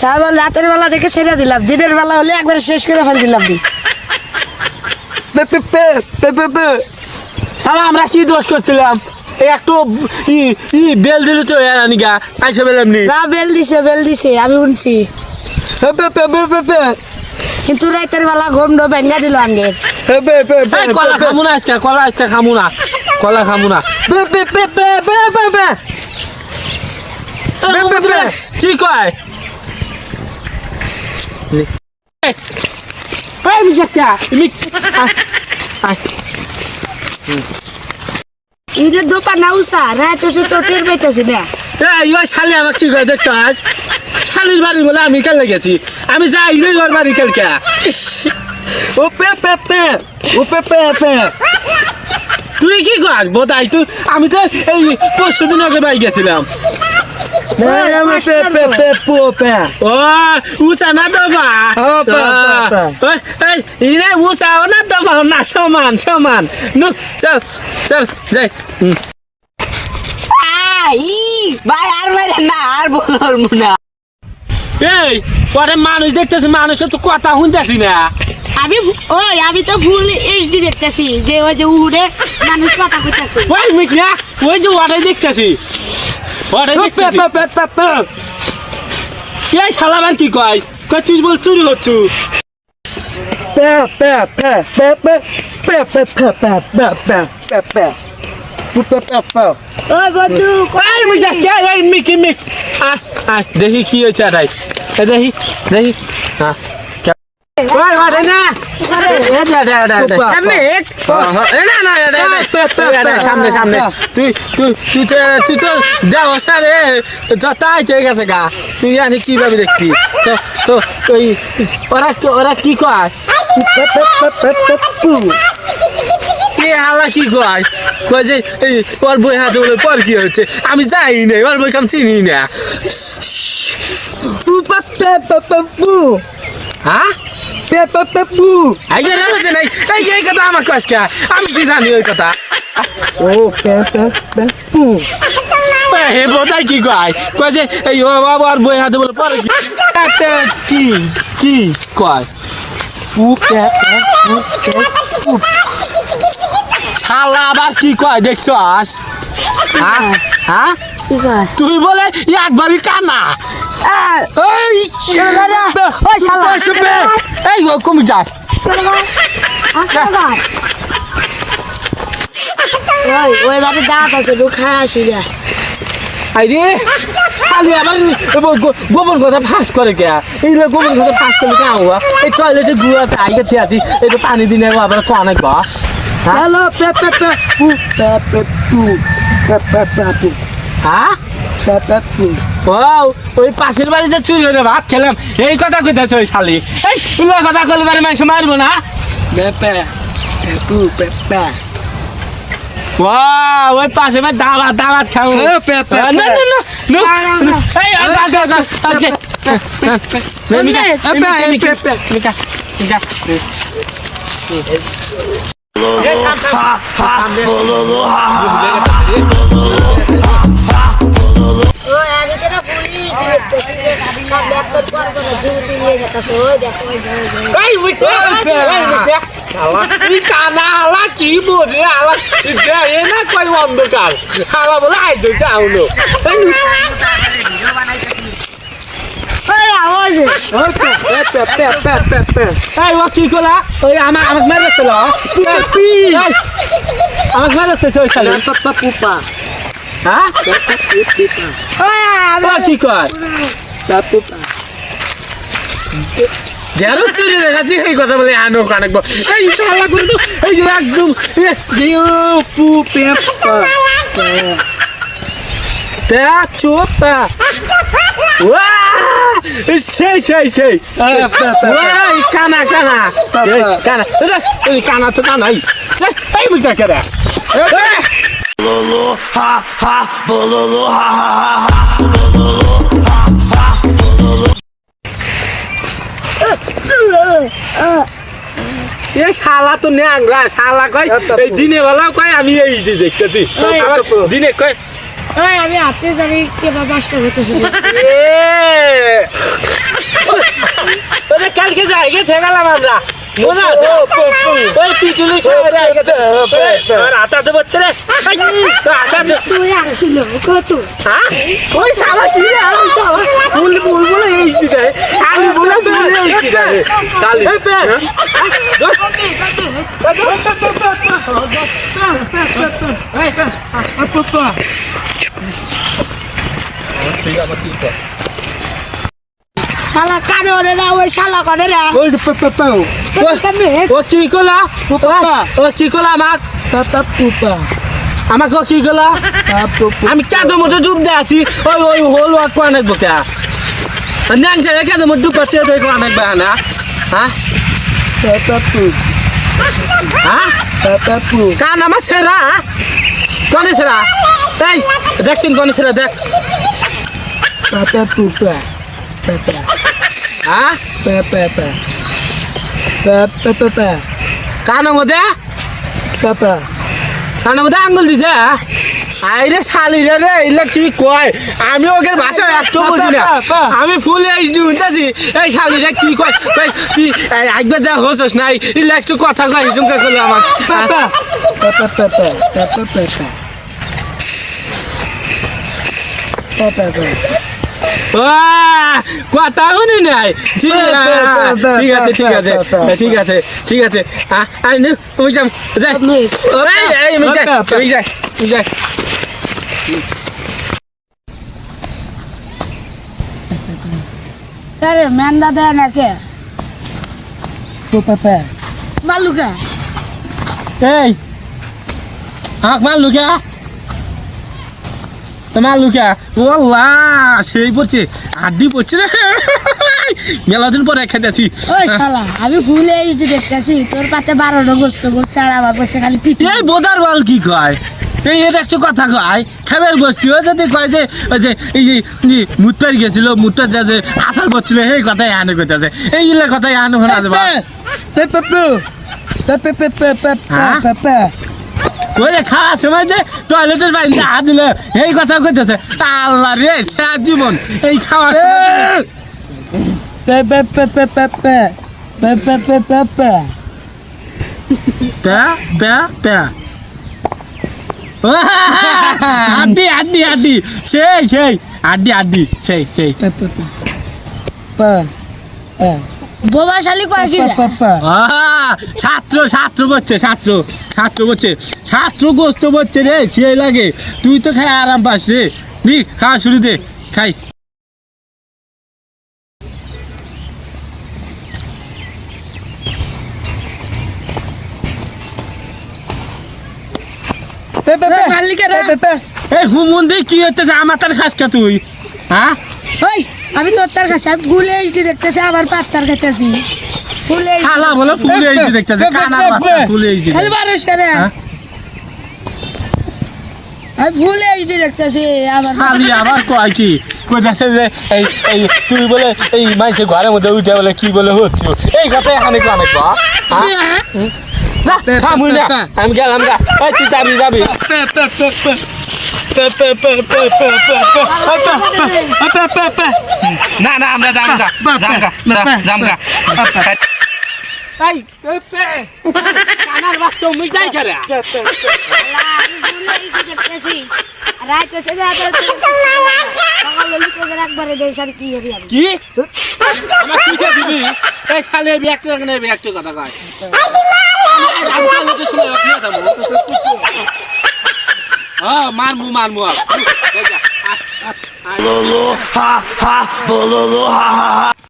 সারা রাতের বেলা দেখে ছেড়ে দিলাম, দিনের বেলা হলে একবার শেষ করে ফেল দিলাম। শালা আমরা কি দোষ করছিলাম? একটু বেল দিল তো নিগা আইসা বেলাম নি না, বেল দিছে আমি শুনছি, কিন্তু রাতের বেলা ঘুম ভেঙ্গা দিল আঙ্গের। কলা খামু না আজকে, কলা আজকে খামু না, কলা খামু না। কি কয় ঈদের দোকান না উষা রাত তো টের পাইতেছি না। শালি আমার কি কয় দেখছো? আজ শালির বাড়ি বলে আমি কাল লেগেছি, আমি যাই নাই ওর বাড়ি কালকে। তুই কি কর বোধাই? তুই আমি তো এই 5 দিন আগে বাড়ি গেছিলাম। উঁচা না দবা উঁচাও না দবাও না, সমান সমান। চল চল যাই। ভাই আর মারেন না, আর বলবো না। এই পরে মানুষ দেখতেছি, মানুষের তো কথা শুনতেছি না। আমি তো ভুল এইচডি দেখতেছি, যে ওই যে উড়ে মানুষ কথা কইতাছে। ওই মিঠিয়া, ওই যে ওটাই দেখতেছি, ওটাই দেখতেছি। এই শালাবার কি কয়? কয় তুই বল চুরি হচ্ছু। ওই বন্ধু দেখি কি হয়েছে এটাই, দেখি দেখি। সামনে সামনে তুই তুই তুই তো তুই তো দেখ সারে তাই ঠিক আছে গা। তুই জানি কিভাবে দেখবি তো ওই ওরা কি কয়? হালা কি কয়? কয় যে ওর বই হাতে বলে পর কি হচ্ছে, আমি যাই নাই, ওর বই কাম চিনি না। হ্যাঁ এই কথা আমার কাজকা, আমি কি জানি ওই কথা? হে বোঝাই কি কয়? কয় যে এই ও বাবা আর বই হাতে বলে পরে কি কি কয়? শালা আবার কি কয় দেখছস? হ্যাঁ তুই বলে একবারই কানা। এই কমি যাস। ওই বাড়ি দাঁত আছে, খাই আসি যা। আরে খালি আবার গোবর কথা ফাঁস করে কে? এই গোবর কথা ফাঁস করলে কে হওয়া? এই টয়লেটে গুয়া আছে, আগে থেকে আছি, এই তো পানি দিনে আবার অনেক বা। হ্যালো হ্যাঁ ওই পাশের বাড়িতে চুরি হয়ে ভাত খেলাম, এই কথা কইতেছে ওই শালি। এই কথা করলে বাড়ি মাসে মারবো না। ওই পাশে দাওয়াত দাওয়াত খাবো। কি বোঝে আলা না কয় অন্ধকার হালা বলে আইতে চাও কি করলা? ওই আমাকে মেরেছিল, আমাকে মেরেছে পুপা। হ্যাঁ কি কয়? যারো চুরি রেখেছি এই কথা বলে আনো কানেক এই চালা করে তো এই যে একদম চোপা সেই সেই সেই কানা কানা কানা কানা তো কানাই এই বুঝা কেরা ha ha bololo ha ha ha ha bololo ha এই শালা তো ন্যাংরা শালা কয় এই দিনে বেলা কয় আমি এই যে দেখতেছি আবার দিনে কয় ওই আমি হাতে জানি কে বাবা নষ্ট করতেছে ওরে কালকে যাই গে থেকালাম আমরা মনে আছে ওই পিটুলি খাওয়া আর আটাতে বচ্ছে রে আটাতে তুই আসছিল কত হ্যাঁ ওই শালা কি রে ওই শালা ফুল ফুল বলে এই দিতে শালি বলে বলে এই দিতে শালি শালা কানে ওরে না ওই শালা কানে রে ওই ও কি কলা ও কি কলা আমাকে কি কলা আমি কাদো মতো ডুব দিয়ে আছি ওই ওই হল অনেক বোকা ন্যাংসা কাদো মতো ডুব পাচ্ছে দেখো অনেক বাহানা হ্যাঁ হ্যাঁ কান আমার সেরা কনে সেরা এই দেখছেন কনে সেরা দেখ হ্যাঁ কানের মধ্যে কানের মধ্যে আঙ্গুল দিছে আইরে শালি রে এগুলা কি কয় আমি ওকে ভাষা একটু বুঝি না আমি ফুল এইচডি উঠতেছি এই শালিরা কি কয় কয় তুই একবার যা হোসস নাই এগুলা একটু কথা কয় হিসুমকা করলো আমার কথা শুনি নাই ঠিক আছে ঠিক আছে ঠিক আছে ঠিক আছে আমি যাম যাই যাই যাই আরে মেন্দা দেয় না কে মালুকা এই আখ মারলু কে মারলু কে ওল্লা সেই পড়ছে হাড্ডি পড়ছে রে মেলা দিন পরে খেতেছি ওই শালা আমি ফুল এইচডি দেখতেছি তোর পাতে 12টা গোস্ত করছে আর আমার বসে খালি পিটি এই বোদার বল কি কয় এই এর একটা কথা কয় খাবার বসতি ও যদি কয় যে ওই যে এই যে মুটপার গেছিল মুটপার যে আসার বসছিল সেই কথাই আনে কইতাছে এইগুলা কথাই আনে শোনা যাবে ওই যে খাওয়ার সময় যে টয়লেটের বাইরে হাত দিল এই কথা কইতেছে আল্লাহ রে সারা জীবন এই খাওয়ার আড্ডি আড্ডি আড্ডি সেই সেই আড্ডি আড্ডি সেই সেই বোবা শালি কয় কি ছাত্র ছাত্র বলছে ছাত্র ছাত্র বলছে ছাত্র গোস্ত বলছে রে সেই লাগে তুই তো খাই আরাম পাস রে নি খাওয়া শুরু দে খাই এই হুমুন্দি কি হচ্ছে আমার তার খাস কা তুই হ্যাঁ ওই আমি তোর তার কাছে ফুল এইচডি দেখতেছি আবার পাত্তার খেতেছি ফুল এইচডি খালা বলে ফুল এইচডি দেখতেছে কানা বাচ্চা ফুল এইচডি খালি বারোশ করে আমি ফুল এইচডি দেখতেছি আবার খালি আবার কয় কি কইতাছে যে এই এই তুই বলে এই মাইসে ঘরের মধ্যে উঠে বলে কি বলে হচ্ছে এই কথাই হানে অনেক বা না থামুই না আমি গেলাম গা এই তুই যাবি যাবি না না আমরা জামগা জামগা এই কানার বাচ্চা মুই যাই করে আমি ফুল এইচডি দেখতেছি রাত এসে সকালে লিখে একবারে দেই শাড়ি কি হবি আমি কি আমার কি দিবি এই খালি একটা নেবে একটা কথা কয় মারমু মারমু Bololo ha ha, bololo ha ha ha.